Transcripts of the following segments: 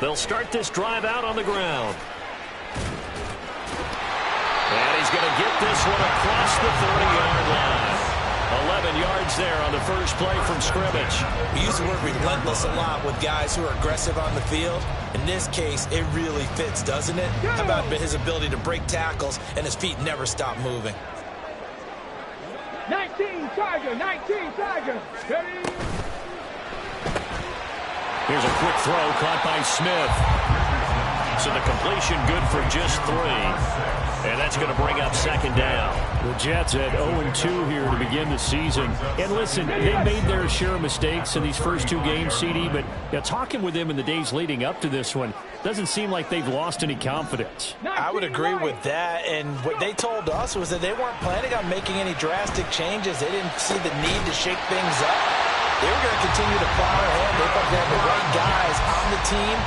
They'll start this drive out on the ground. And he's going to get this one across the 30-yard line. 11 yards there on the first play from scrimmage. We use the word relentless a lot with guys who are aggressive on the field. In this case, it really fits, doesn't it? How about his ability to break tackles and his feet never stop moving? 19 Tiger, 19 Tiger. Ready? Here's a quick throw caught by Smith. So the completion good for just 3. And that's going to bring up second down. The Jets at 0-2 here to begin the season. And listen, they made their share of mistakes in these first 2 games, CD, but talking with them in the days leading up to this one, doesn't seem like they've lost any confidence. I would agree with that, and what they told us was that they weren't planning on making any drastic changes. They didn't see the need to shake things up. They were going to continue to plow ahead. They thought they had the right guys on the team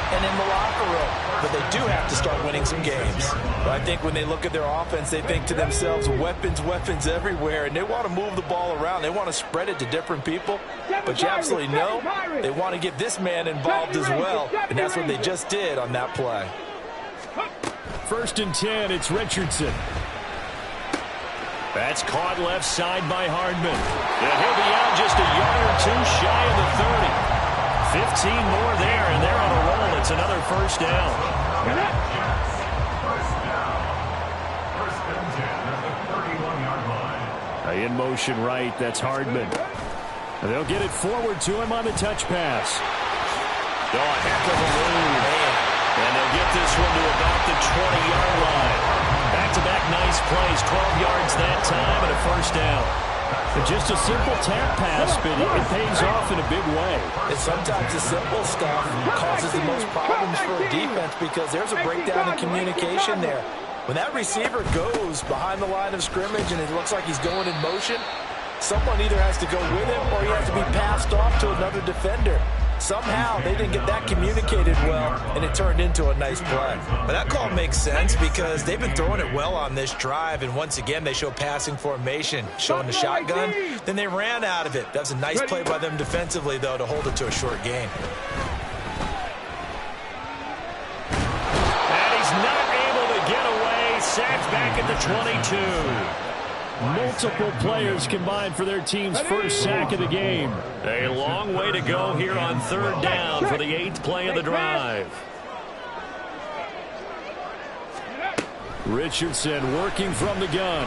and in the locker room. But they do have to start winning some games. But I think when they look at their offense, they think to themselves, weapons, weapons everywhere, and they want to move the ball around. They want to spread it to different people. But you absolutely know they want to get this man involved as well, and that's what they just did on that play. 1st and 10, it's Richardson. That's caught left side by Hardman. And he'll be out just a yard or 2 shy of the 30. 15 more there, and they're on a roll. It's another first down. In motion right, that's Hardman. And they'll get it forward to him on the touch pass. Oh, a heck of a move. And they'll get this one to about the 20-yard line. Back-to-back nice plays, 12 yards that time, and a first down. Just a simple tap pass, but it pays off in a big way. And sometimes the simple stuff causes the most problems for a defense because there's a breakdown in communication there. When that receiver goes behind the line of scrimmage and it looks like he's going in motion, someone either has to go with him or he has to be passed off to another defender. Somehow they didn't get that communicated well, and it turned into a nice play. But that call makes sense because they've been throwing it well on this drive, and once again they show passing formation, showing the shotgun. Then they ran out of it. That was a nice play by them defensively, though, to hold it to a short gain. And he's not able to get away. Sacked back at the 22. Multiple players combined for their team's first sack of the game. A long way to go here on 3rd down for the 8th play of the drive. Richardson working from the gun.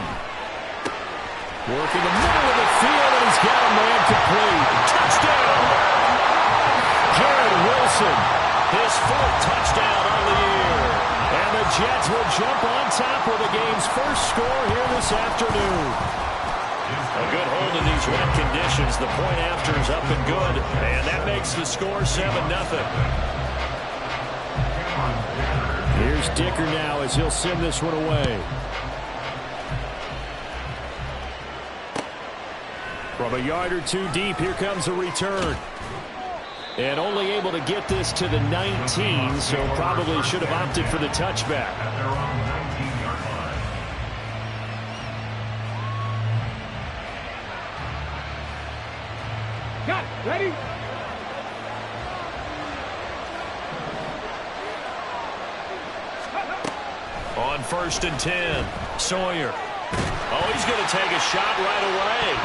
Working the middle of the field, and he's got a man complete. Touchdown! Garrett Wilson. His 4th touchdown on the year. And the Jets will jump on top with the game's first score here this afternoon. A good hold in these wet conditions. The point after is up and good. And that makes the score 7-0. Here's Dicker now as he'll send this one away. From a yard or 2 deep, here comes a return. And only able to get this to the 19, so probably should have opted for the touchback. Got it. Ready? On 1st and 10, Sawyer. Oh, he's going to take a shot right away.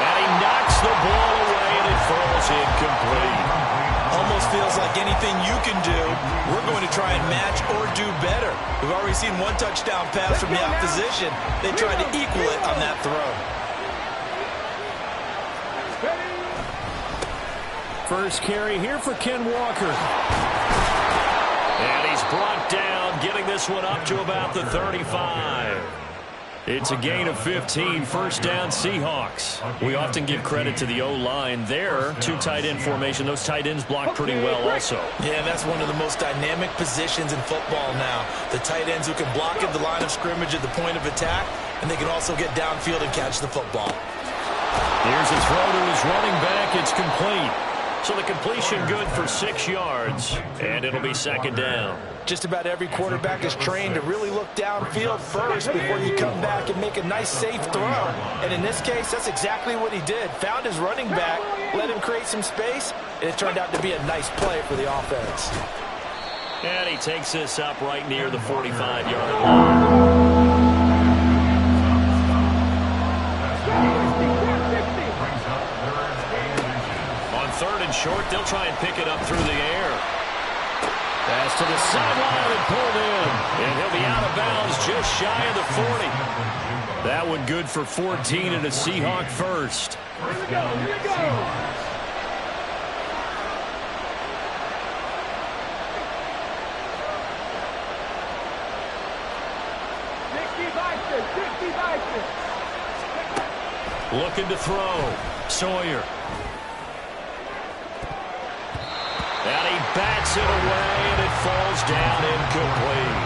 And he knocks the ball away, and it falls incomplete. Almost feels like anything you can do, we're going to try and match or do better. We've already seen 1 touchdown pass from the opposition. They tried to equal it on that throw. First carry here for Ken Walker. And he's brought down, getting this one up to about the 35. It's a gain of 15, first down Seahawks. We often give credit to the O-line there. 2 tight end formation. Those tight ends block pretty well also. Yeah, that's one of the most dynamic positions in football now. The tight ends who can block at the line of scrimmage at the point of attack, and they can also get downfield and catch the football. Here's a throw to his running back. It's complete. So the completion good for 6 yards, and it'll be second down. Just about every quarterback is trained to really look downfield first before you come back and make a nice, safe throw. And in this case, that's exactly what he did. Found his running back, let him create some space, and it turned out to be a nice play for the offense. And he takes this up right near the 45-yard line. Third and short, they'll try and pick it up through the air. Pass to the sideline and pulled in. And he'll be out of bounds just shy of the 40. That one good for 14 and a Seahawk first. Here we go, here we go. Looking to throw. Sawyer. And he bats it away, and it falls down incomplete.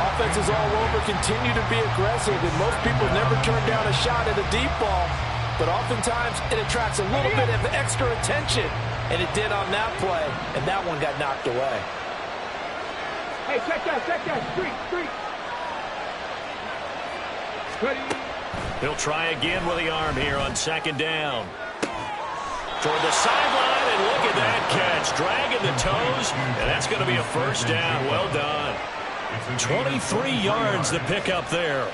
Offenses all over continue to be aggressive, and most people never turn down a shot at a deep ball. But oftentimes, it attracts a little bit of extra attention, and it did on that play, and that one got knocked away. Hey, check that, street. Ready. He'll try again with the arm here on second down. Toward the sideline, and look at that catch. Dragging the toes, and that's going to be a first down. Well done. 23 yards to pick up there.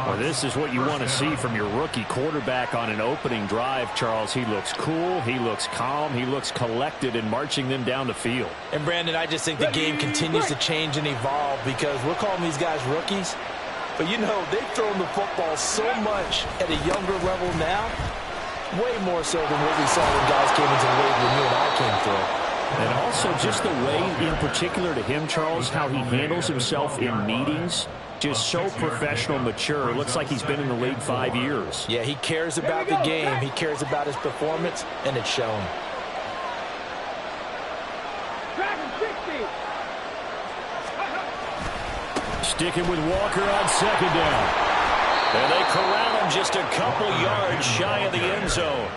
Well, this is what you want to see from your rookie quarterback on an opening drive, Charles. He looks cool. He looks calm. He looks collected in marching them down the field. And, Brandon, I just think the game continues to change and evolve because we're calling these guys rookies. But, you know, they've thrown the football so much at a younger level now. Way more so than what we saw when guys came into the league when you and I came through. And also just the way, in particular to him, Charles, how he handles himself in meetings. Just so professional, mature. Looks like he's been in the league 5 years. Yeah, he cares about the game. He cares about his performance, and it's showing. Sticking with Walker on second down. And they corral him just a couple yards shy of the end zone.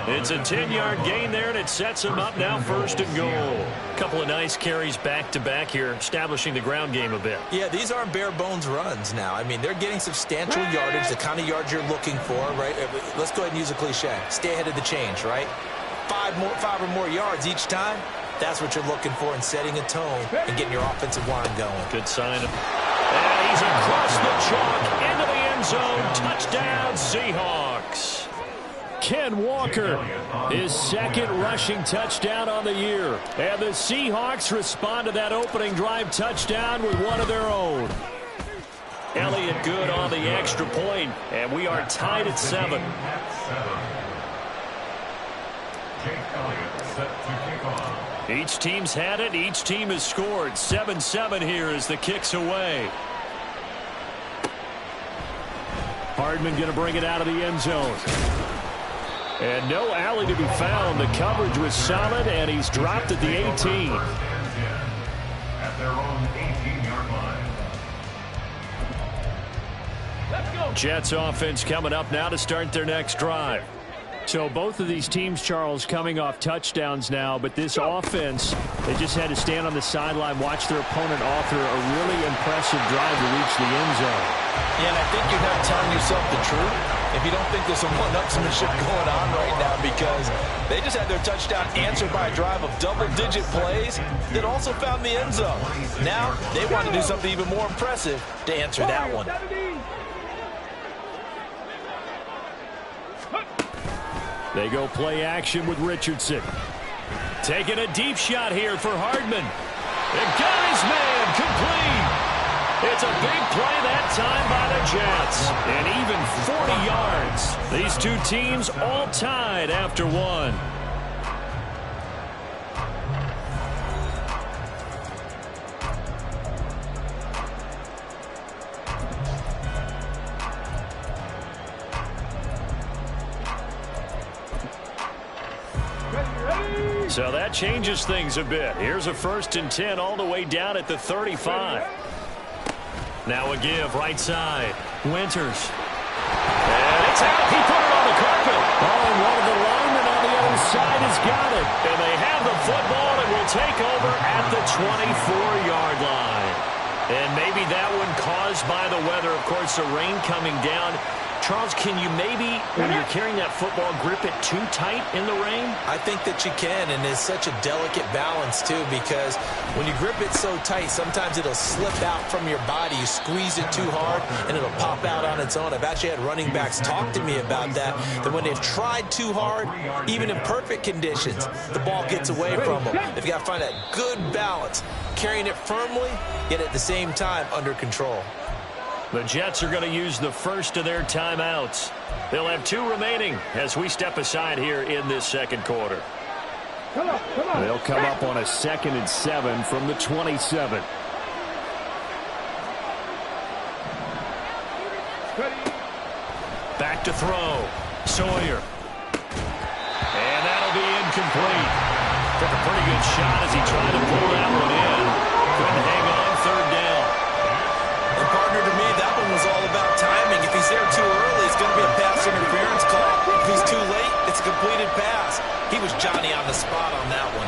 It's a 10-yard gain there, and it sets him up now first and goal. A couple of nice carries back-to-back here, establishing the ground game a bit. Yeah, these aren't bare-bones runs now. I mean, they're getting substantial yardage, the kind of yards you're looking for, right? Let's go ahead and use a cliche. Stay ahead of the change, right? Five or more yards each time. That's what you're looking for in setting a tone and getting your offensive line going. Good sign. And he's across the chalk into the end zone. Touchdown, Seahawks. Ken Walker, his second rushing touchdown on the year. And the Seahawks respond to that opening drive touchdown with one of their own. Elliott good on the extra point, and we are tied at 7. Each team's had it. Each team has scored. 7-7 here as the kick's away. Hardman going to bring it out of the end zone. And no alley to be found. The coverage was solid, and he's dropped at the 18. At their own 18-yard line. Let's go. Jets offense coming up now to start their next drive. So both of these teams, Charles, coming off touchdowns now, but this offense, they just had to stand on the sideline, watch their opponent author a really impressive drive to reach the end zone. Yeah, and I think you're not telling yourself the truth if you don't think there's some one-upsmanship going on right now, because they just had their touchdown answered by a drive of double-digit plays that also found the end zone. Now they want to do something even more impressive to answer that one. They go play action with Richardson. Taking a deep shot here for Hardman. And got his man complete. It's a big play that time by the Jets. And even 40 yards. These two teams all tied after one. So that changes things a bit. Here's a 1st and 10 all the way down at the 35. Now a give right side. Winters. And it's out. He put it on the carpet. Oh, and one of the linemen on the other side has got it. And they have the football and will take over at the 24-yard line. And maybe that one caused by the weather. Of course, the rain coming down. Charles, can you maybe, when you're carrying that football, grip it too tight in the rain? I think that you can, and it's such a delicate balance, too, because when you grip it so tight, sometimes it'll slip out from your body. You squeeze it too hard, and it'll pop out on its own. I've actually had running backs talk to me about that when they've tried too hard, even in perfect conditions, the ball gets away from them. They've got to find that good balance, carrying it firmly, yet at the same time under control. The Jets are going to use the first of their timeouts. They'll have 2 remaining as we step aside here in this second quarter. Come on. They'll come up on a 2nd and 7 from the 27. Back to throw. Sawyer. And that'll be incomplete. Took a pretty good shot as he tried to pull that one in. Couldn't hang on, 3rd down. And partner, to me, that one was all about timing. If he's there too early, it's going to be a pass interference call. If he's too late, it's a completed pass. He was Johnny on the spot on that one.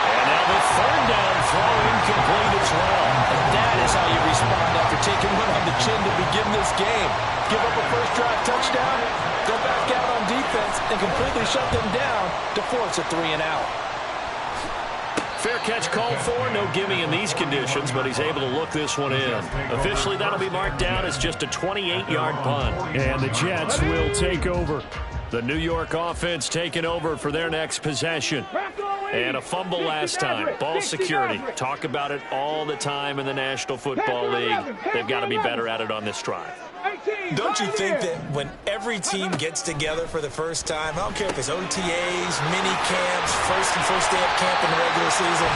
And now the 3rd down throw incomplete as well. And that is how you respond after taking one on the chin to begin this game. Give up a first drive touchdown, go back out on defense, and completely shut them down to force a 3-and-out. Fair catch called for. No gimme in these conditions, but he's able to look this one in. Officially, that'll be marked down as just a 28-yard punt. And the Jets will take over. The New York offense taking over for their next possession. And a fumble last time. Ball security. Talk about it all the time in the National Football League. They've got to be better at it on this drive. Don't you think that when every team gets together for the first time, I don't care if it's OTAs, mini camps, first day of camp in the regular season,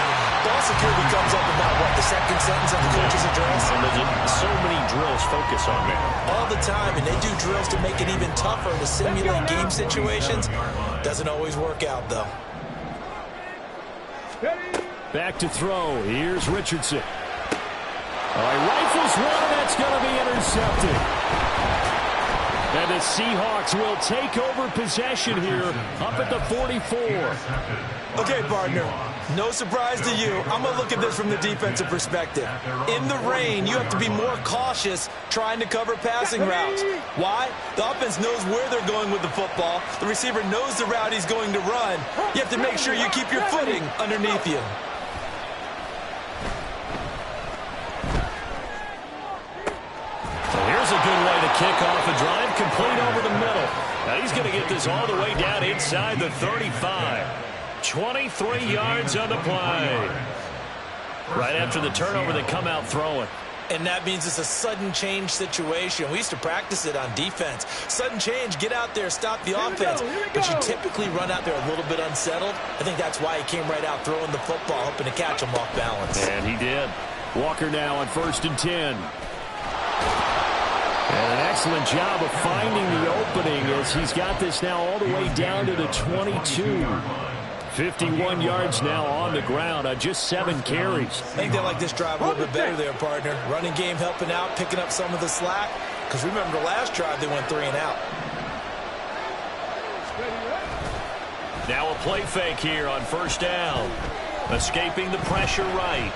ball security comes up about, what, the second sentence of the coach's address? And there's so many drills focus on that. All the time, and they do drills to make it even tougher to simulate game situations. Doesn't always work out, though. Back to throw. Here's Richardson. He rifles one, and that's going to be intercepted. And the Seahawks will take over possession here up at the 44. Okay, partner, no surprise to you. I'm going to look at this from the defensive perspective. In the rain, you have to be more cautious trying to cover passing routes. Why? The offense knows where they're going with the football. The receiver knows the route he's going to run. You have to make sure you keep your footing underneath you. Here's a good way to kick off a drive, complete over the middle. Now he's going to get this all the way down inside the 35. 23 yards on the play. Right after the turnover, they come out throwing. And that means it's a sudden change situation. We used to practice it on defense. Sudden change, get out there, stop the offense. But you typically run out there a little bit unsettled. I think that's why he came right out throwing the football, hoping to catch him off balance. And he did. Walker now on 1st and 10. And an excellent job of finding the opening as he's got this now all the way down to the 22. 51 yards now on the ground on just 7 carries. I think they like this drive a little bit better there, partner. Running game helping out, picking up some of the slack. Because remember the last drive, they went 3-and-out. Now a play fake here on 1st down. Escaping the pressure right.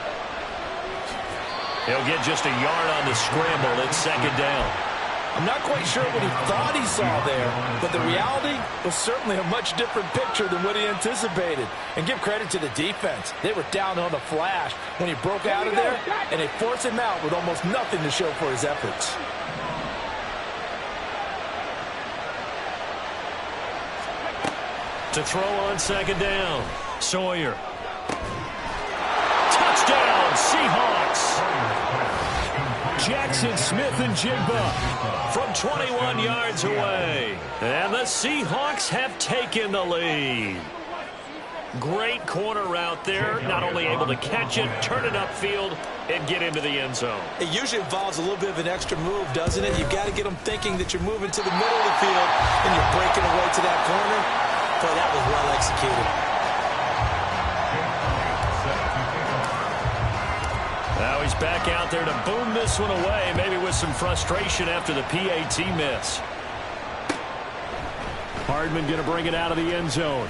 He'll get just a yard on the scramble. It's 2nd down. I'm not quite sure what he thought he saw there, but the reality was certainly a much different picture than what he anticipated. And give credit to the defense. They were down on the flash when he broke out of there, and they forced him out with almost nothing to show for his efforts. To throw on 2nd down. Sawyer. Touchdown, Seahawks. Jackson, Smith, and Jigba from 21 yards away. And the Seahawks have taken the lead. Great corner route there. Not only able to catch it, turn it upfield, and get into the end zone. It usually involves a little bit of an extra move, doesn't it? You've got to get them thinking that you're moving to the middle of the field and you're breaking away to that corner. Boy, that was well executed. Now he's back out there to boom this one away, maybe with some frustration after the PAT miss. Hardman going to bring it out of the end zone.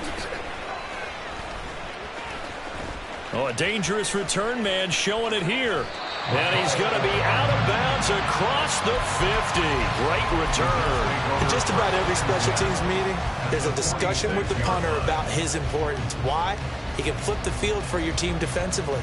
Oh, a dangerous return man showing it here. And he's going to be out of bounds across the 50. Great return. In just about every special teams meeting, there's a discussion with the punter about his importance. Why? He can flip the field for your team defensively,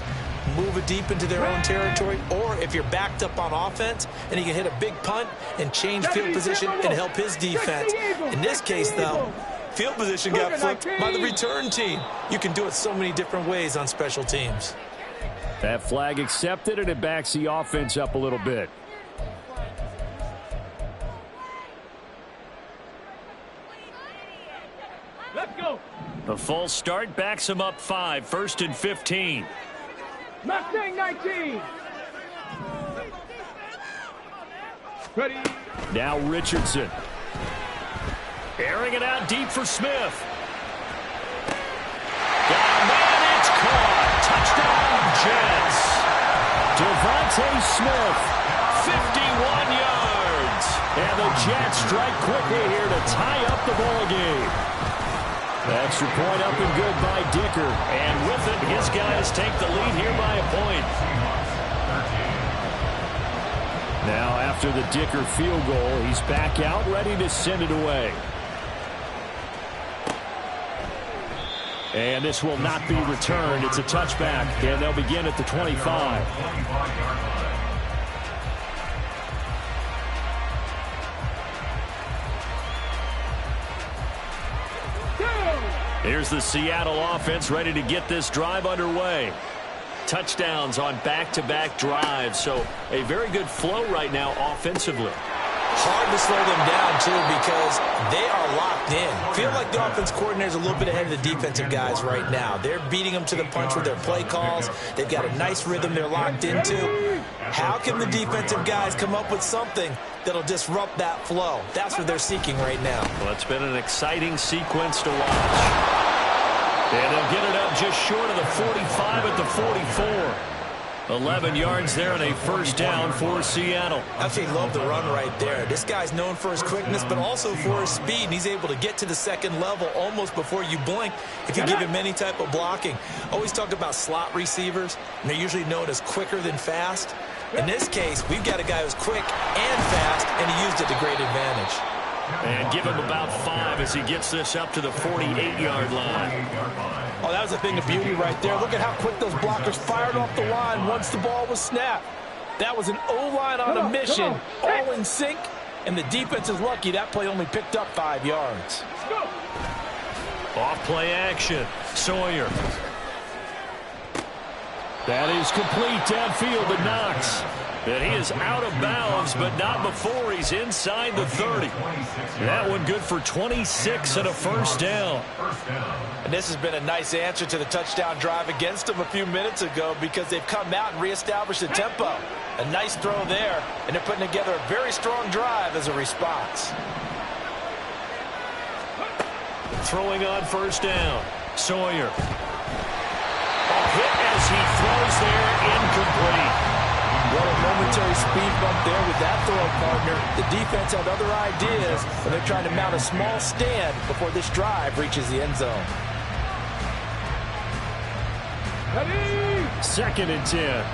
move it deep into their own territory, or if you're backed up on offense, and he can hit a big punt and change field position and help his defense. In this case, though, field position got flipped by the return team. You can do it so many different ways on special teams. That flag accepted, and it backs the offense up a little bit. Let's go. The false start backs him up 5, 1st and 15. Mustang 19. Ready. Now Richardson. Airing it out deep for Smith. Got a man, it's caught. Touchdown, Jets. Devontae Smith. 51 yards. And the Jets strike quickly here to tie up the ball game. Extra point up and good by Dicker. And with it, his guys take the lead here by a point. Now after the Dicker field goal, he's back out ready to send it away. And this will not be returned. It's a touchback, and they'll begin at the 25. Here's the Seattle offense ready to get this drive underway. Touchdowns on back-to-back drives, so a very good flow right now offensively. Hard to slow them down, too, because they are locked in. Feel like the offense coordinator is a little bit ahead of the defensive guys right now. They're beating them to the punch with their play calls. They've got a nice rhythm they're locked into. How can the defensive guys come up with something that'll disrupt that flow? That's what they're seeking right now. Well, it's been an exciting sequence to watch. And they'll get it up just short of the 45 at the 44. 11 yards there and a first down for Seattle. Actually love the run right there. This guy's known for his quickness, but also for his speed. And he's able to get to the second level almost before you blink if you give him any type of blocking. Always talk about slot receivers, and they're usually known as quicker than fast. In this case, we've got a guy who's quick and fast, and he used it to great advantage. And give him about 5 as he gets this up to the 48-yard line. Oh, that was a thing of beauty right there. Look at how quick those blockers fired off the line once the ball was snapped. That was an O-line on a mission, all in sync, and the defense is lucky that play only picked up 5 yards. Off play action. Sawyer. That is complete downfield to Knox. And he is out of bounds, but not before he's inside the 30. That one good for 26 and a first down. And this has been a nice answer to the touchdown drive against them a few minutes ago because they've come out and reestablished the tempo. A nice throw there, and they're putting together a very strong drive as a response. Throwing on first down. Sawyer. A hit as he throws there, incomplete. What a momentary speed bump there with that throw, partner. The defense had other ideas, and they're trying to mount a small stand before this drive reaches the end zone. Ready. 2nd and 10.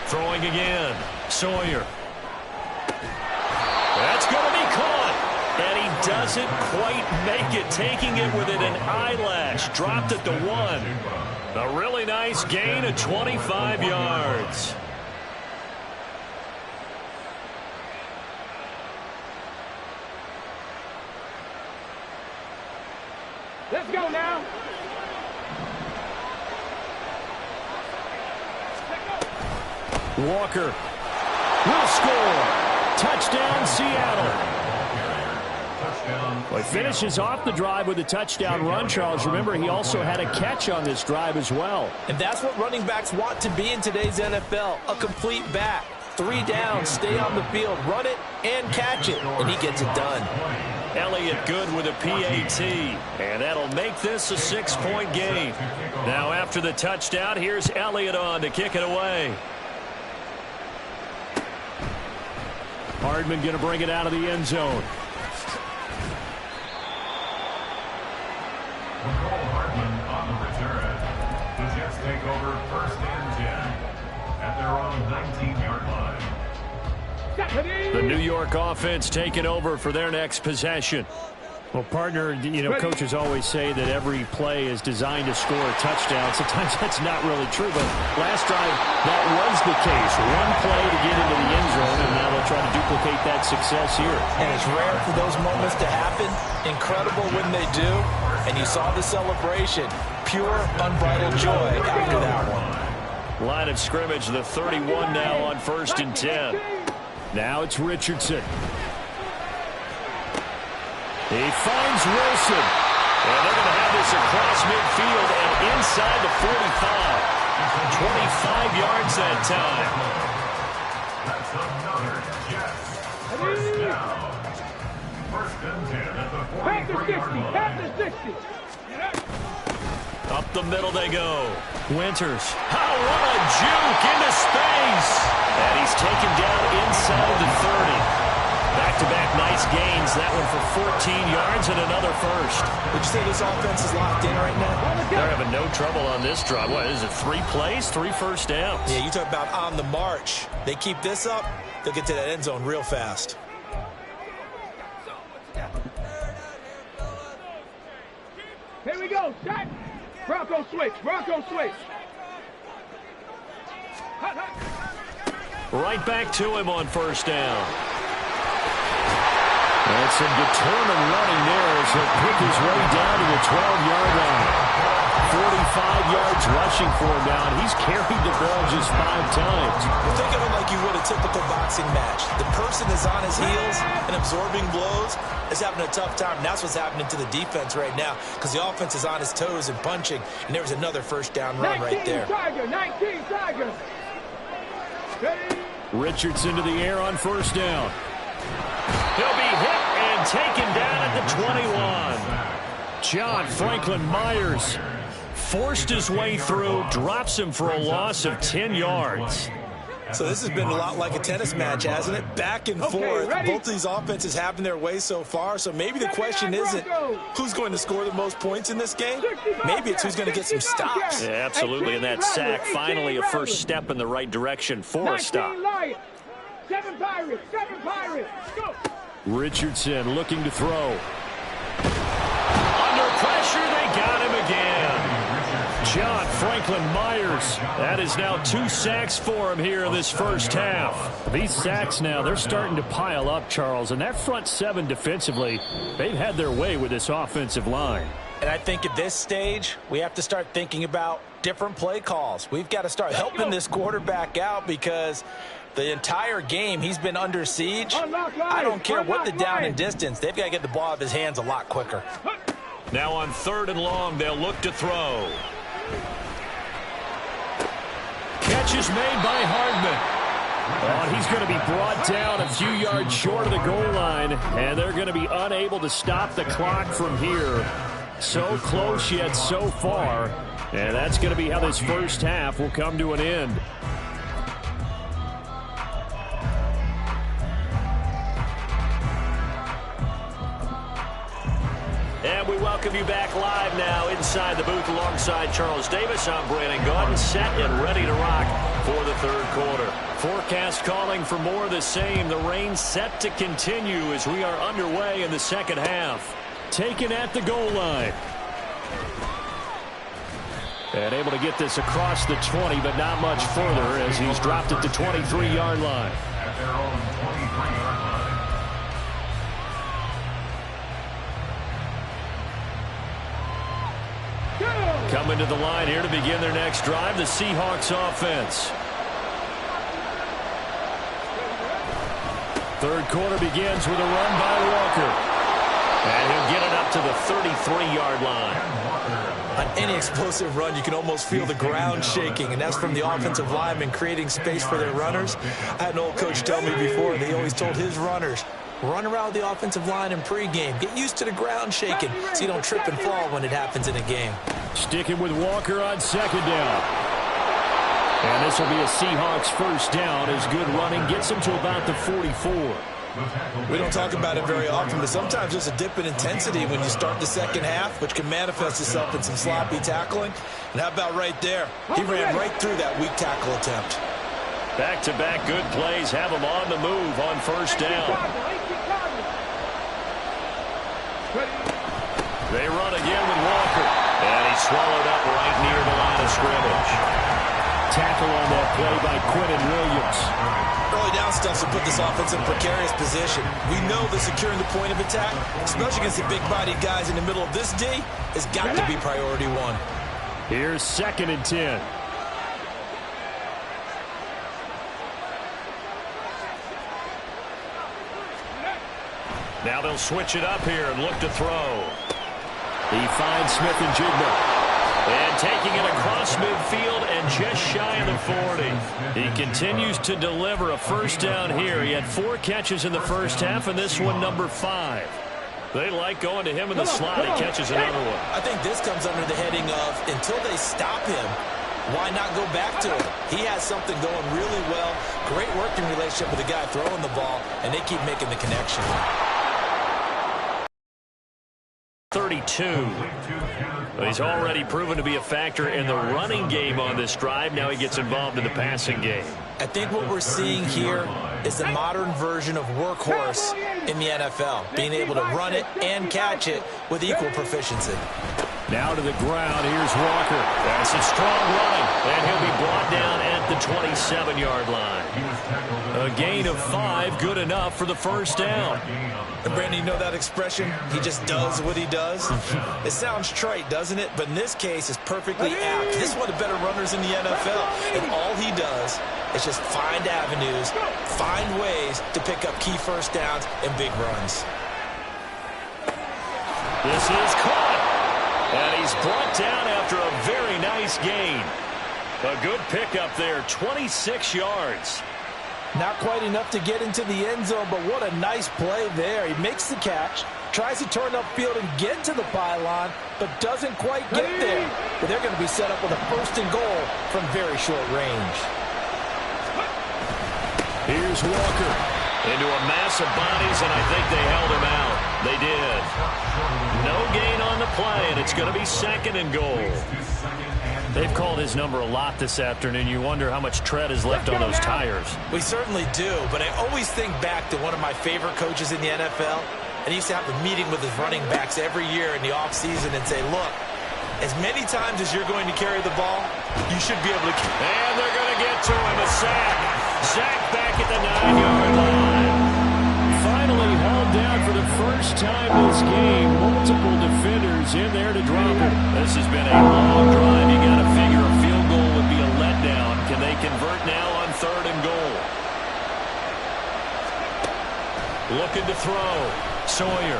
Throwing again. Sawyer. That's going to be caught. And he doesn't quite make it, taking it within an eyelash. Dropped at the 1. A really nice gain of 25 yards. Let's go now. Walker will score. Touchdown, Seattle. Well, he finishes off the drive with a touchdown run, Charles. Remember, he also had a catch on this drive as well. And that's what running backs want to be in today's NFL, a complete back. 3 downs, stay on the field, run it, and catch it, and he gets it done. Elliott good with a PAT, and that'll make this a 6-point game. Now after the touchdown, here's Elliott on to kick it away. Hardman going to bring it out of the end zone. Hardman on the return. The Jets take over 1st and 10 at their own 19-yard line. The New York offense taking over for their next possession. Well, partner, coaches always say that every play is designed to score a touchdown. Sometimes that's not really true, but last drive, that was the case. One play to get into the end zone, and now they'll try to duplicate that success here. And it's rare for those moments to happen. Incredible when they do. And you saw the celebration. Pure, unbridled joy after that one. Line of scrimmage, the 31 now on 1st and 10. Now it's Richardson. He finds Wilson. And they're going to have this across midfield and inside the 45. 25 yards that time. That's another Jets. 1st down. 1st and 10 at the 43-yard line. Pass the 60. Up the middle they go. Winters. Oh, what a juke into space. And he's taken down inside the 30. Back-to-back nice gains. That one for 14 yards and another first. Would you say this offense is locked in right now? They're having no trouble on this drive. What is it, 3 plays, 3 first downs? Yeah, you talk about on the march. They keep this up, they'll get to that end zone real fast. Here we go. Set. Bronco switch. Bronco switch. Hot, hot. Right back to him on 1st down. And some determined running there as he'll pick his way down to the 12-yard line. 45 yards rushing for him now, and he's carried the ball just 5 times. Well, think of it like you would a typical boxing match. The person is on his heels and absorbing blows is having a tough time. And that's what's happening to the defense right now because the offense is on his toes and punching, and there's another 1st down run right there. 19 Tiger. Richardson to the air on 1st down. He'll be hit and taken down at the 21. John Franklin Myers forced his way through, drops him for a loss of 10 yards. So this has been a lot like a tennis match, hasn't it? Back and forth. Ready? Both of these offenses having their way so far. So maybe the question isn't who's going to score the most points in this game. Maybe it's who's going to get some stops. Yeah, absolutely. And that sack, finally a first step in the right direction for a stop. 7 Pirates. 7 Pirates. Go. Richardson looking to throw. Under pressure, they got him again. John Franklin Myers. That is now 2 sacks for him here in this first half. These sacks now, they're starting to pile up, Charles. And that front 7 defensively, they've had their way with this offensive line. And I think at this stage, we have to start thinking about different play calls. We've got to start helping this quarterback out because the entire game he's been under siege. I don't care what the down and distance. They've got to get the ball out of his hands a lot quicker. Now on 3rd and long, they'll look to throw. Catch is made by Hardman. Oh, he's going to be brought down a few yards short of the goal line, and they're going to be unable to stop the clock from here. So close yet so far, and that's going to be how this first half will come to an end. And we welcome you back live now inside the booth alongside Charles Davis. I'm Brandon Gaudin, set and ready to rock for the 3rd quarter. Forecast calling for more of the same. The rain set to continue as we are underway in the 2nd half. Taken at the goal line. And able to get this across the 20, but not much further as he's dropped it to 23-yard line. At their own 23-yard line. Coming to the line here to begin their next drive, the Seahawks offense. 3rd quarter begins with a run by Walker. And he'll get it up to the 33-yard line. On any explosive run, you can almost feel the ground shaking, and that's from the offensive linemen creating space for their runners. I had an old coach tell me before, they always told his runners, run around the offensive line in pregame. Get used to the ground shaking so you don't trip and fall when it happens in a game. Sticking with Walker on 2nd down. And this will be a Seahawks first down as good running gets them to about the 44. We don't talk about it very often, but sometimes there's a dip in intensity when you start the second half, which can manifest itself in some sloppy tackling. And how about right there? He ran right through that weak tackle attempt. Back-to-back good plays have him on the move on first down. They run again with Walker. And he's swallowed up right near the line of scrimmage. Tackle on that play by Quentin Williams. Early down stuff to put this offense in a precarious position. We know that securing the point of attack, especially against the big-bodied guys in the middle of this D, has got to be priority one. Here's 2nd and 10. Now they'll switch it up here and look to throw. He finds Smith and Jigma. And taking it across midfield and just shy of the 40. He continues to deliver a first down here. He had 4 catches in the first half, and this one number 5. They like going to him in the slot. He catches another one. I think this comes under the heading of until they stop him, why not go back to him? He has something going really well. Great working relationship with the guy throwing the ball, and they keep making the connection. 32. He's already proven to be a factor in the running game on this drive. Now he gets involved in the passing game. I think what we're seeing here is the modern version of workhorse in the NFL, being able to run it and catch it with equal proficiency. Now to the ground. Here's Walker. That's a strong running, and he'll be brought down at the 27-yard line. A gain of 5, good enough for the first down. And Brandon, you know that expression? He just does what he does. It sounds trite, doesn't it? But in this case, it's perfectly apt. This is one of the better runners in the NFL, and all he does is just find avenues, find ways to pick up key first downs and big runs. This is caught. And he's brought down after a very nice gain. A good pickup there, 26 yards. Not quite enough to get into the end zone, but what a nice play there. He makes the catch, tries to turn upfield and get to the pylon, but doesn't quite get there. But they're going to be set up with a 1st and goal from very short range. Here's Walker. Into a mass of bodies, and I think they held him out. They did. No gain on the play, and it's going to be 2nd and goal. They've called his number a lot this afternoon. You wonder how much tread is left on those tires. We certainly do, but I always think back to one of my favorite coaches in the NFL, and he used to have a meeting with his running backs every year in the offseason and say, look, as many times as you're going to carry the ball, you should be able to. And they're going to get to him, a sack. Sack back at the 9-yard line. Finally held down for the first time this game. Multiple defenders in there to drop it. This has been a long drive. You got to figure a field goal would be a letdown. Can they convert now on 3rd and goal? Looking to throw. Sawyer.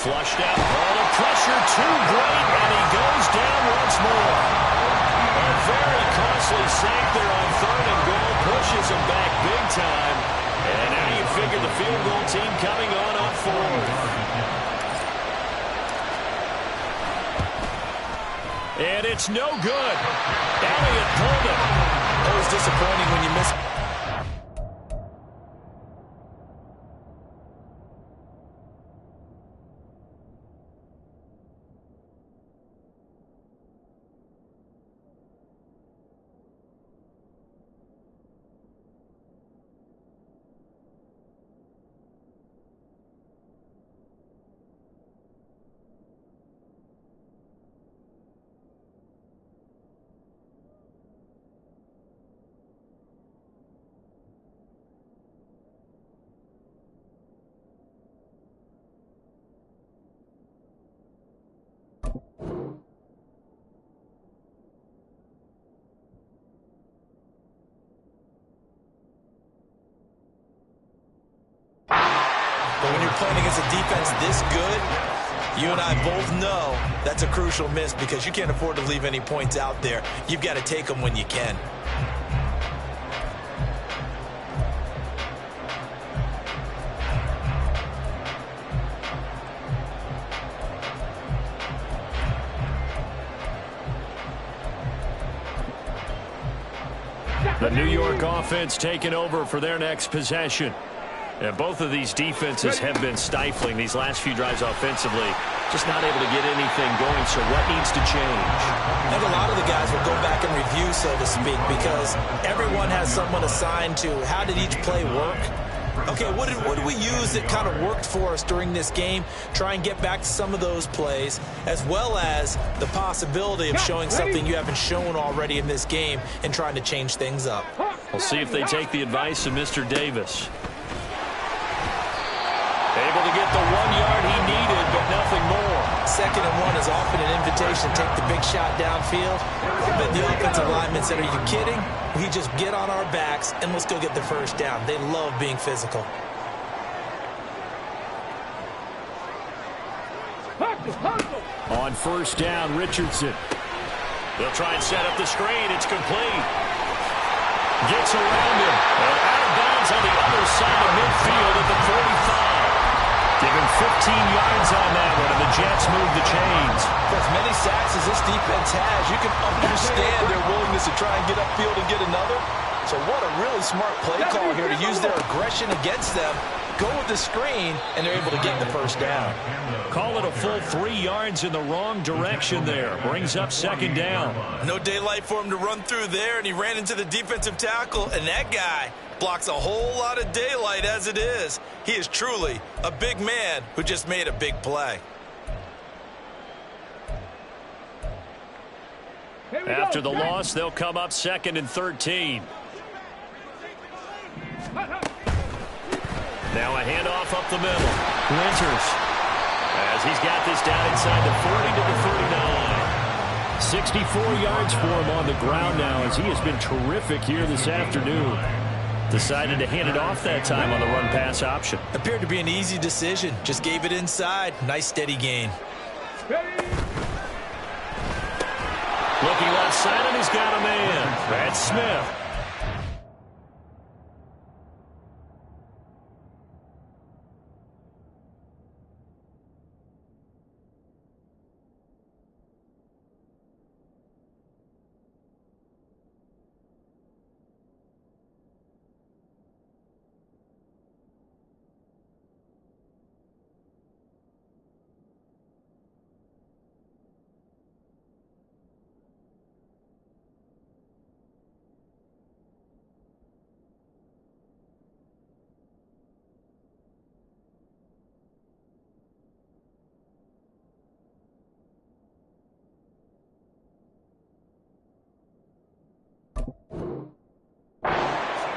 Flushed out. Oh, the pressure too great, and he goes down once more. A very costly sack there on 3rd and goal. Pushes him back big time. And now you figure the field goal team coming on 4th. And it's no good. Elliott pulled it. Always disappointing when you miss. But when you're playing against a defense this good, you and I both know that's a crucial miss because you can't afford to leave any points out there. You've got to take them when you can. The New York offense taking over for their next possession. And both of these defenses have been stifling these last few drives offensively. Just not able to get anything going, so what needs to change? I think a lot of the guys will go back and review, so to speak, because everyone has someone assigned to how did each play work. Okay, what did we use that kind of worked for us during this game? Try and get back to some of those plays, as well as the possibility of showing something you haven't shown already in this game and trying to change things up. We'll see if they take the advice of Mr. Davis. Able to get the 1 yard he needed, but nothing more. 2nd and 1 is often an invitation to take the big shot downfield. I bet the offensive lineman said, are you kidding? We just get on our backs and let's go get the first down. They love being physical. On 1st down, Richardson. They'll try and set up the screen. It's complete. Gets around him. Out of bounds on the other side of midfield at the 45. Give him 15 yards on that one, and the Jets move the chains. For as many sacks as this defense has, you can understand their willingness to try and get upfield and get another. So what a really smart play call here to use their aggression against them, go with the screen, and they're able to get the first down. Call it a full 3 yards in the wrong direction there. Brings up 2nd down. No daylight for him to run through there, and he ran into the defensive tackle, and that guy blocks a whole lot of daylight as it is. He is truly a big man who just made a big play. After the loss, they'll come up 2nd and 13. Now a handoff up the middle. Winters, as he's got this down inside the 40 to the 39. 64 yards for him on the ground now, as he has been terrific here this afternoon. Decided to hand it off that time on the run-pass option. Appeared to be an easy decision. Just gave it inside. Nice steady gain. Looking left side, and he's got a man. That's Smith.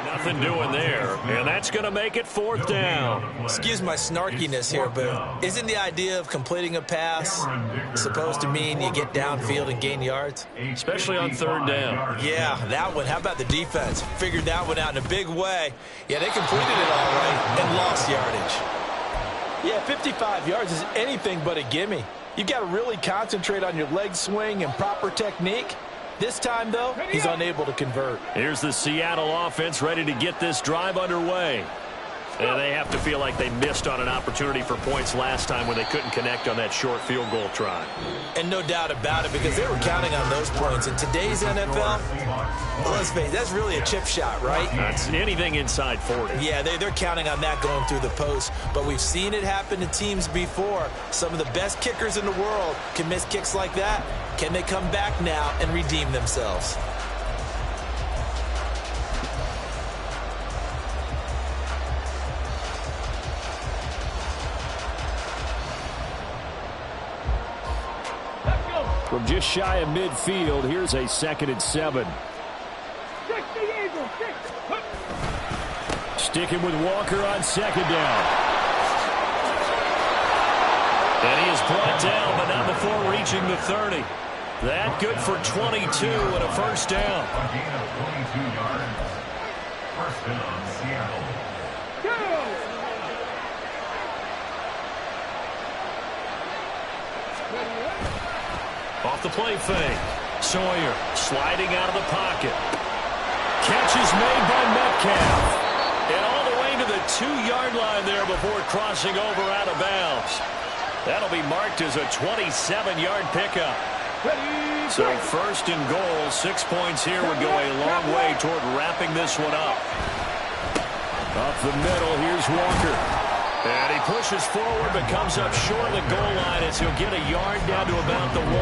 Nothing doing there, and that's going to make it 4th down. Excuse my snarkiness here, but isn't the idea of completing a pass supposed to mean you get downfield and gain yards? Especially on 3rd down. Yeah, that one. How about the defense? Figured that one out in a big way. Yeah, they completed it all right and lost yardage. Yeah, 55 yards is anything but a gimme. You've got to really concentrate on your leg swing and proper technique. This time, though, he's unable to convert. Here's the Seattle offense ready to get this drive underway. And they have to feel like they missed on an opportunity for points last time when they couldn't connect on that short field goal try. And no doubt about it, because they were counting on those points. In today's NFL, let's face it, that's really a chip shot, right? That's anything inside 40. Yeah, they're counting on that going through the post. But we've seen it happen to teams before. Some of the best kickers in the world can miss kicks like that. Can they come back now and redeem themselves? From just shy of midfield, here's a 2nd and 7. Sticking with Walker on 2nd down. And he is brought down, but not before reaching the 30. That good for 22 and a 1st down. A gain of 22 yards. 1st down, Seattle. Off the play fake. Sawyer sliding out of the pocket. Catch is made by Metcalf. And all the way to the 2-yard line there before crossing over out of bounds. That'll be marked as a 27-yard pickup. So first and goal, 6 points here would go a long way toward wrapping this one up. Up the middle, here's Walker. And he pushes forward but comes up short of the goal line as he'll get a yard down to about the 1.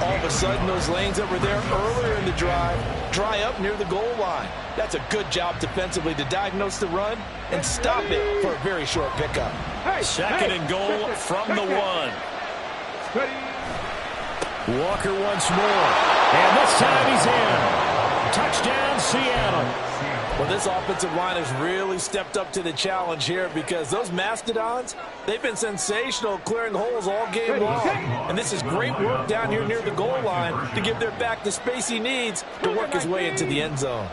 All of a sudden, those lanes that were there earlier in the drive dry up near the goal line. That's a good job defensively to diagnose the run and stop it for a very short pickup. Second and goal from the 1. Walker once more. And this time he's in. Touchdown, Seattle. Well, this offensive line has really stepped up to the challenge here because those Mastodons, they've been sensational clearing holes all game long. And this is great work down here near the goal line to give their back the space he needs to work his way into the end zone.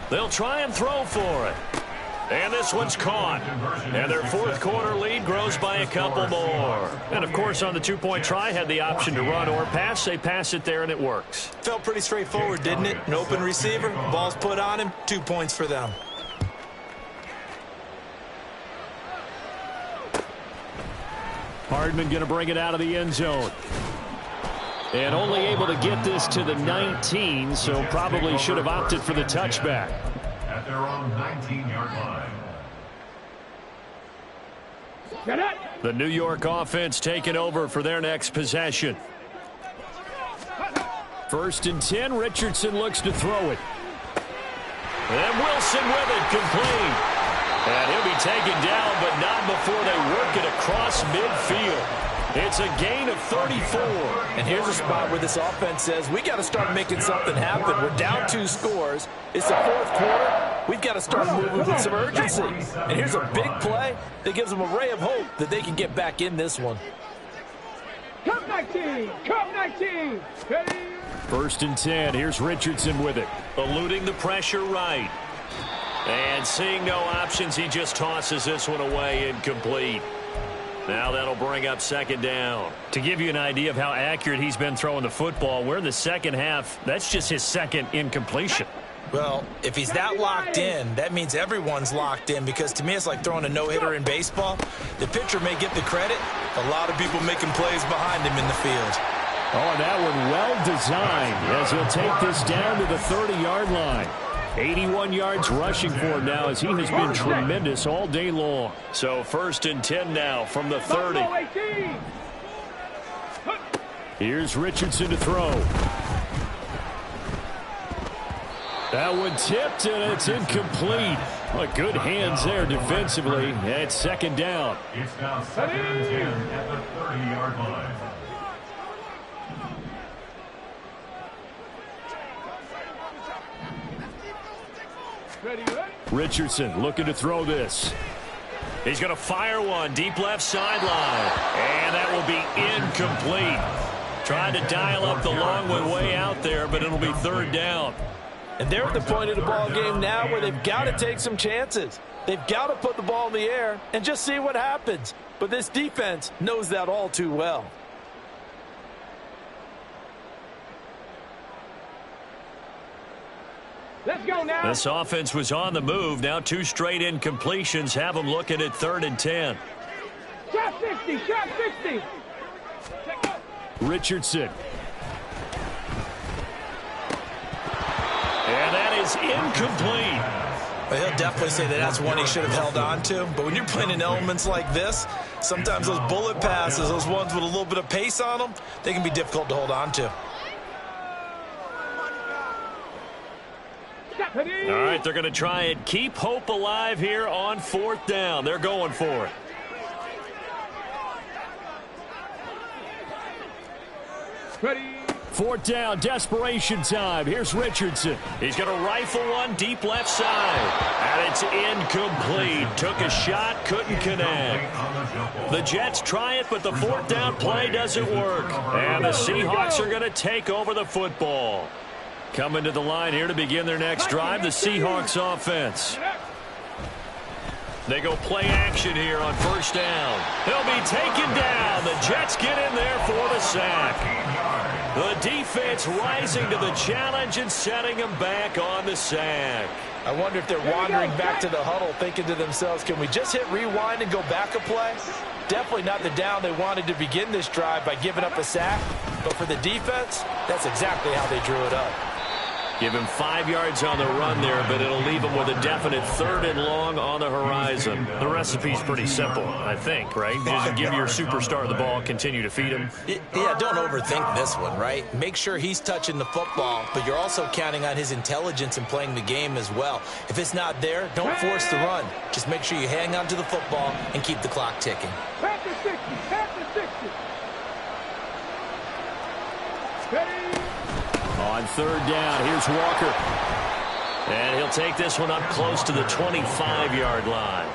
They'll try and throw for it. And this one's caught. And their fourth quarter lead grows by a couple more. And, of course, on the two-point try, had the option to run or pass. They pass it there, and it works. Felt pretty straightforward, didn't it? An open receiver, ball's put on him, 2 points for them. Hardman going to bring it out of the end zone. And only able to get this to the 19, so probably should have opted for the touchback. At their own 19-yard line. The New York offense taking over for their next possession. First and 10, Richardson looks to throw it. And Wilson with it, complete. And he'll be taken down, but not before they work it across midfield. It's a gain of 34. And here's a spot where this offense says, we got to start making something happen. We're down 2 scores. It's the fourth quarter. We've got to start moving with some urgency. And here's a big play that gives them a ray of hope that they can get back in this one. Come 19! Come 19! Ready? First and 10, here's Richardson with it. Eluding the pressure right. And seeing no options, he just tosses this one away, incomplete. Now that'll bring up second down. To give you an idea of how accurate he's been throwing the football, we're in the second half. That's just his second incompletion. Well, if he's that locked in, that means everyone's locked in, because to me it's like throwing a no-hitter in baseball. The pitcher may get the credit. A lot of people making plays behind him in the field. Oh, and that one well designed as he'll take this down to the 30-yard line. 81 yards rushing for him now as he has been tremendous all day long. So first and 10 now from the 30. Here's Richardson to throw. That one tipped, and it's incomplete. Well, good hands there defensively. It's second down. It's now second and 10 at the 30-yard line. Richardson looking to throw this. He's going to fire one deep left sideline. And that will be incomplete. Trying to dial up the long one way out there, but it'll be third down. And they're at the point of the ball game now where they've got to take some chances. They've got to put the ball in the air and just see what happens. But this defense knows that all too well. Let's go now. This offense was on the move. Now 2 straight incompletions have them looking at third and 10. Shot 60, shot 60. Richardson. And that is incomplete. Well, he'll definitely say that that's one he should have held on to. But when you're playing in elements like this, sometimes those bullet passes, those ones with a little bit of pace on them, they can be difficult to hold on to. All right, they're going to try and keep hope alive here on fourth down. They're going for it. Ready. Fourth down, desperation time. Here's Richardson. He's going to rifle one deep left side. And it's incomplete. Took a shot, couldn't connect. The Jets try it, but the fourth down play doesn't work. And the Seahawks are going to take over the football. Coming to the line here to begin their next drive, the Seahawks offense. They go play action here on first down. He'll be taken down. The Jets get in there for the sack. The defense rising to the challenge and setting them back on the sack. I wonder if they're wandering back to the huddle thinking to themselves, can we just hit rewind and go back a play? Definitely not the down they wanted to begin this drive by giving up a sack. But for the defense, that's exactly how they drew it up. Give him 5 yards on the run there, but it'll leave him with a definite 3rd and long on the horizon. The recipe's pretty simple, I think, right? Just give your superstar the ball, continue to feed him. Yeah, don't overthink this one, right? Make sure he's touching the football, but you're also counting on his intelligence in playing the game as well. If it's not there, don't force the run. Just make sure you hang on to the football and keep the clock ticking. Pass the 60, pass the 60. Ready? On 3rd down, here's Walker. And he'll take this one up close to the 25-yard line.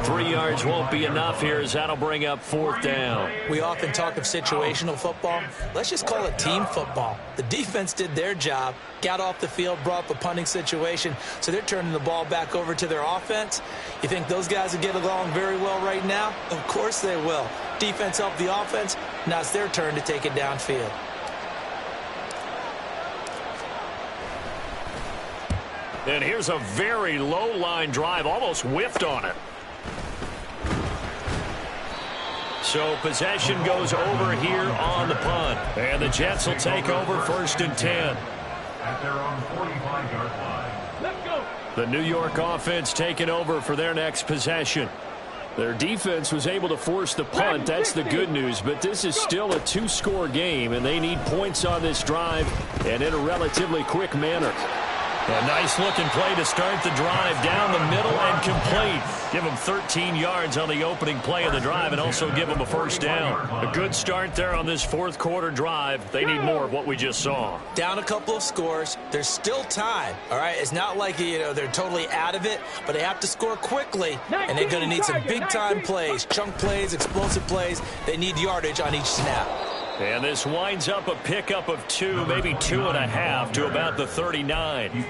3 yards won't be enough here as that'll bring up 4th down. We often talk of situational football. Let's just call it team football. The defense did their job, got off the field, brought up a punting situation, so they're turning the ball back over to their offense. You think those guys will get along very well right now? Of course they will. Defense helped the offense. Now it's their turn to take it downfield. And here's a very low-line drive, almost whiffed on it. So possession goes over here on the punt. And the Jets will take over 1st and 10. At their own 45-yard line. Let's go. The New York offense taking over for their next possession. Their defense was able to force the punt. That's the good news. But this is still a 2-score game, and they need points on this drive and in a relatively quick manner. A nice-looking play to start the drive down the middle and complete. Give them 13 yards on the opening play of the drive and also give them a 1st down. A good start there on this 4th quarter drive. They need more of what we just saw. Down a couple of scores. There's still time, all right? It's not like, they're totally out of it, but they have to score quickly, and they're going to need some big-time plays, chunk plays, explosive plays. They need yardage on each snap. And this winds up a pickup of 2, maybe 2.5 to about the 39.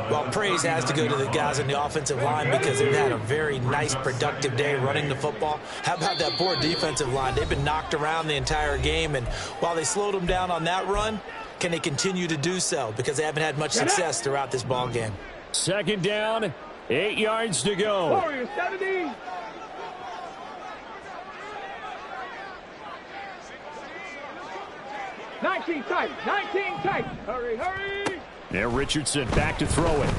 Well, praise has to go to the guys on the offensive line because they've had a very nice, productive day running the football. How about that poor defensive line? They've been knocked around the entire game, and while they slowed them down on that run, can they continue to do so? Because they haven't had much success throughout this ball game. 2nd down, 8 yards to go. Warriors 70. Nineteen tight. Hurry, hurry. There, Richardson back to throw it.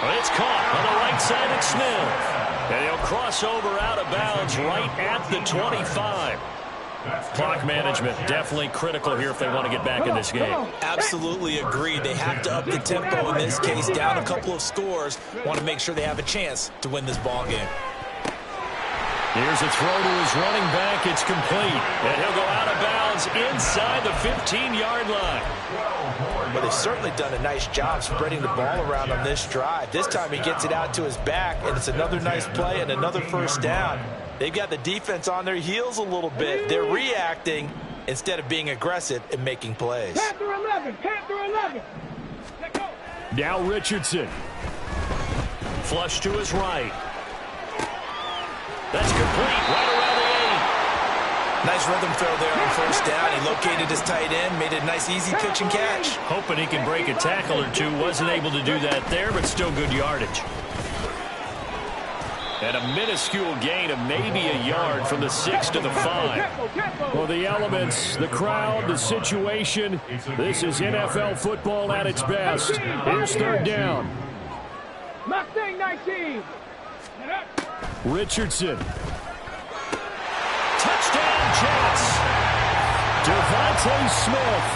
Well, it's caught on the right side of Smith. And he'll cross over out of bounds right at the 25. Clock management definitely critical here if they want to get back in this game. Absolutely agreed. They have to up the tempo in this case. Down a couple of scores. Want to make sure they have a chance to win this ball game. Here's a throw to his running back. It's complete. And he'll go out of bounds inside the 15-yard line. Well, they've certainly done a nice job spreading the ball around on this drive. This time he gets it out to his back, and it's another nice play and another 1st down. They've got the defense on their heels a little bit. They're reacting instead of being aggressive and making plays. Panther 11. Panther 11. Let go. Now Richardson. Flush to his right. That's complete right around the 8. Nice rhythm throw there on 1st down. He located his tight end, made a nice easy pitch and catch. Hoping he can break a tackle or two. Wasn't able to do that there, but still good yardage. And a minuscule gain of maybe a yard from the 6 to the 5. Well, the elements, the crowd, the situation, this is NFL football at its best. Here's 3rd down. Mustang 19. Richardson. Touchdown, Jets. Devontae Smith.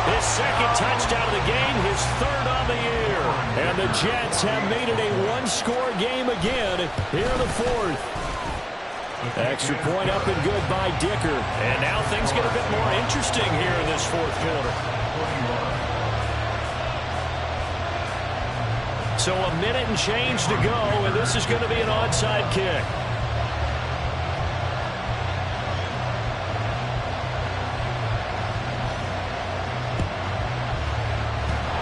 His 2nd touchdown of the game, his 3rd on the year. And the Jets have made it a 1-score game again here in the 4th. Extra point up and good by Dicker. And now things get a bit more interesting here in this 4th quarter. So a minute and change to go, and this is going to be an onside kick.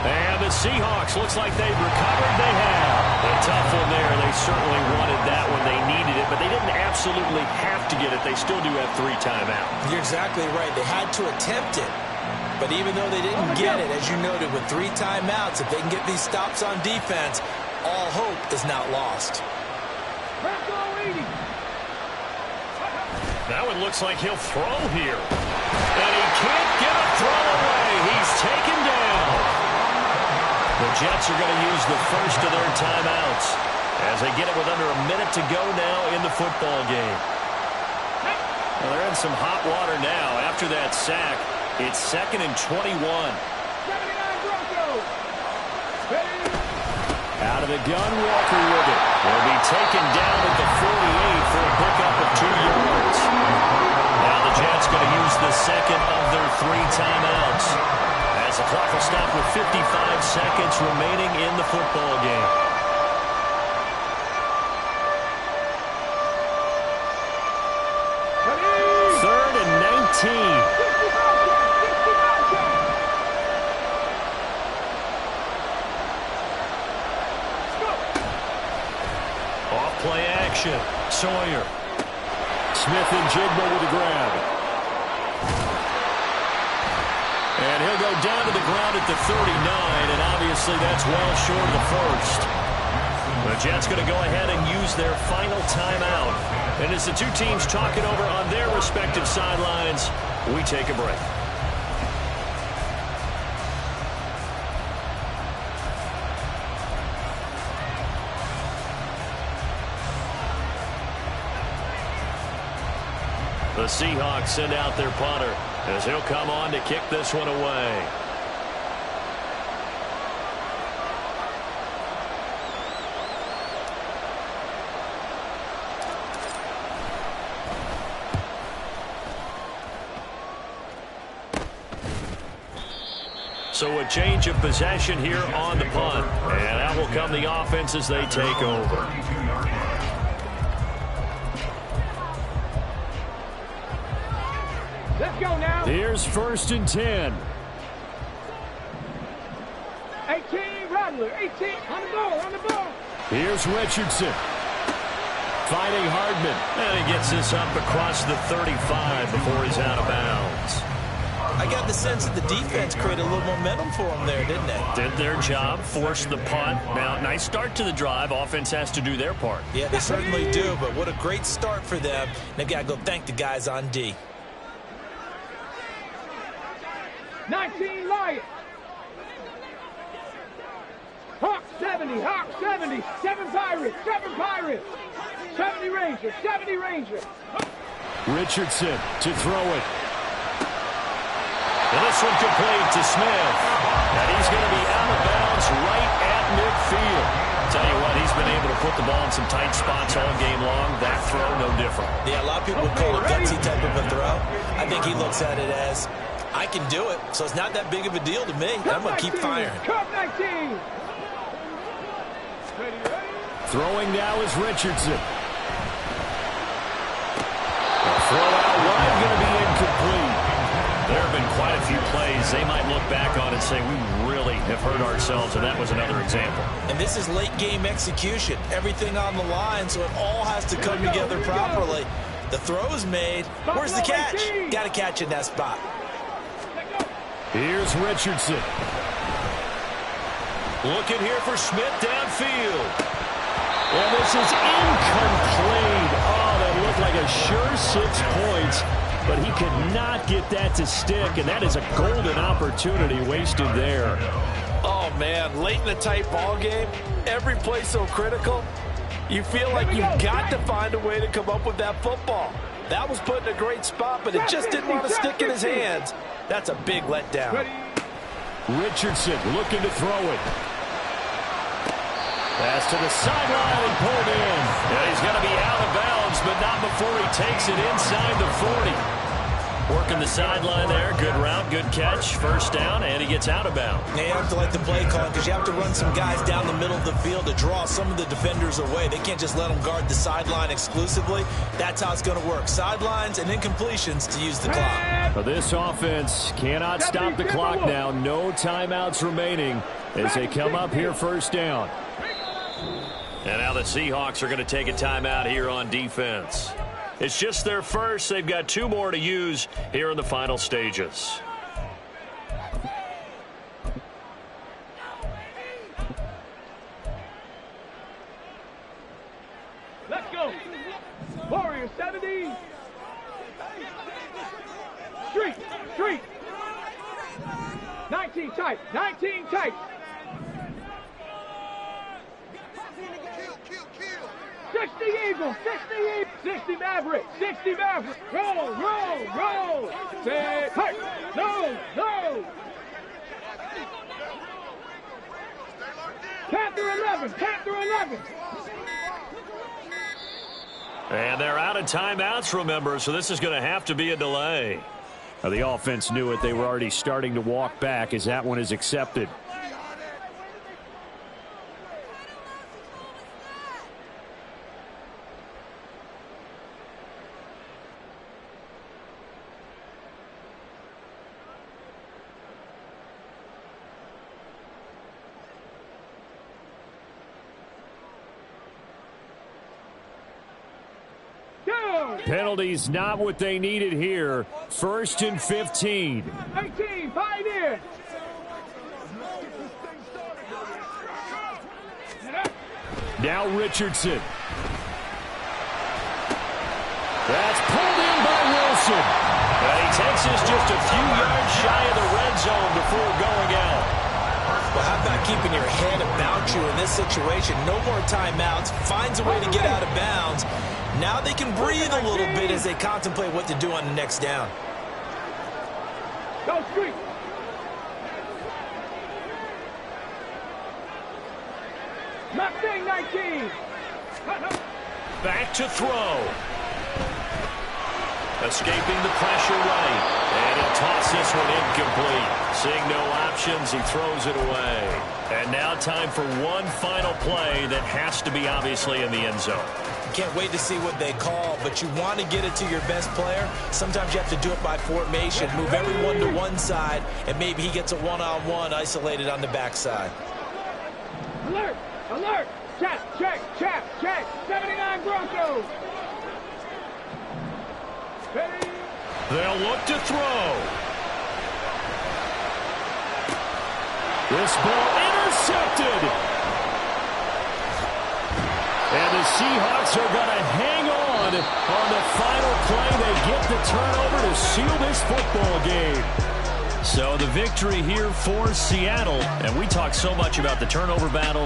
And the Seahawks looks like they've recovered. They have. A tough one there. They certainly wanted that when they needed it, but they didn't absolutely have to get it. They still do have 3 timeouts. You're exactly right. They had to attempt it. But even though they didn't get it, as you noted, with 3 timeouts, if they can get these stops on defense, all hope is not lost. That one looks like he'll throw here. And he can't get a throw away. He's taken down. The Jets are going to use the first of their timeouts as they get it with under a minute to go now in the football game. Well, they're in some hot water now after that sack. It's 2nd and 21. 79 Broncos. Out of the gun, Walker with it. Will be taken down at the 48 for a pickup of 2 yards. Now the Jets going to use the second of their 3 timeouts as the clock will stop with 55 seconds remaining in the football game. Third and 19. Play action. Sawyer. Smith and Jigba with the grab. And he'll go down to the ground at the 39, and obviously that's well short of the first. The Jets going to go ahead and use their final timeout. And as the 2 teams talk it over on their respective sidelines, we take a break. The Seahawks send out their punter as he'll come on to kick this one away. So a change of possession here on the punt. And that will come the offense as they take over. Let's go now. Here's 1st and 10. 18, Rattler. 18, on the ball. Here's Richardson. Fighting Hardman. And he gets this up across the 35 before he's out of bounds. I got the sense that the defense created a little momentum for them there, didn't they? Did their job, forced the punt. Now, nice start to the drive. Offense has to do their part. Yeah, they certainly do, but what a great start for them. They've got to go thank the guys on D. 19 Lions. Hawk 70, Hawk 70. 7 Pirates, 7 Pirates. 70 Rangers, 70 Rangers. Richardson to throw it. And this one complete to Smith. And he's going to be out of bounds right at midfield. Tell you what, he's been able to put the ball in some tight spots all game long. That throw, no different. Yeah, a lot of people would call it gutsy type of a throw. I think he looks at it as, I can do it, so it's not that big of a deal to me. I'm going to keep firing. Cup 19. Throwing now is Richardson. The throw out wide going to be incomplete. There have been quite a few plays they might look back on and say, we really have hurt ourselves, and that was another example. And this is late game execution. Everything on the line, so it all has to come together properly. The throw's made. Where's the catch? Got to catch in that spot. Here's Richardson. Looking here for Smith downfield. And this is incomplete. Oh, that looked like a sure 6 points. But he could not get that to stick, and that is a golden opportunity wasted there. Oh, man, late in a tight ball game, every play so critical. You feel like you've got to find a way to come up with that football. That was put in a great spot, but it just didn't want to stick in his hands. That's a big letdown. Richardson looking to throw it. Pass to the sideline and pulled in. Yeah, he's going to be out of bounds, but not before he takes it inside the 40. Working the sideline there. Good route, good catch. First down, and he gets out of bounds. Yeah, you have to like the play call because you have to run some guys down the middle of the field to draw some of the defenders away. They can't just let them guard the sideline exclusively. That's how it's going to work. Sidelines and incompletions to use the clock. Well, this offense cannot stop the clock now. No timeouts remaining as they come up here 1st down. And now the Seahawks are going to take a timeout here on defense. It's just their first. They've got 2 more to use here in the final stages. Let's go. Warriors 70. Street. 19 tight. 19 tight. 60 Eagles. 60 Maverick. Roll. Say tight. No. Panther 11. And they're out of timeouts, remember, so this is going to have to be a delay. The offense knew it. They were already starting to walk back as that one is accepted. Penalties not what they needed here. 1st and 15. 18, Pioneer. Now Richardson. That's pulled in by Wilson. And he takes us just a few yards shy of the red zone before going out. Well, how about keeping your head about you in this situation? No more timeouts. Finds a way to get out of bounds. Now they can breathe a little bit as they contemplate what to do on the next down. Go street. Mustang 19. Back to throw. Escaping the pressure right. And he'll toss this one incomplete. Seeing no options, he throws it away. And now time for one final play that has to be obviously in the end zone. Can't wait to see what they call, but you want to get it to your best player. Sometimes you have to do it by formation. Move everyone to one side, and maybe he gets a one-on-one isolated on the backside. Alert. Check. 79 Broncos. Ready. They'll look to throw. This ball intercepted. And the Seahawks are going to hang on the final play. They get the turnover to seal this football game. So the victory here for Seattle. And we talk so much about the turnover battle.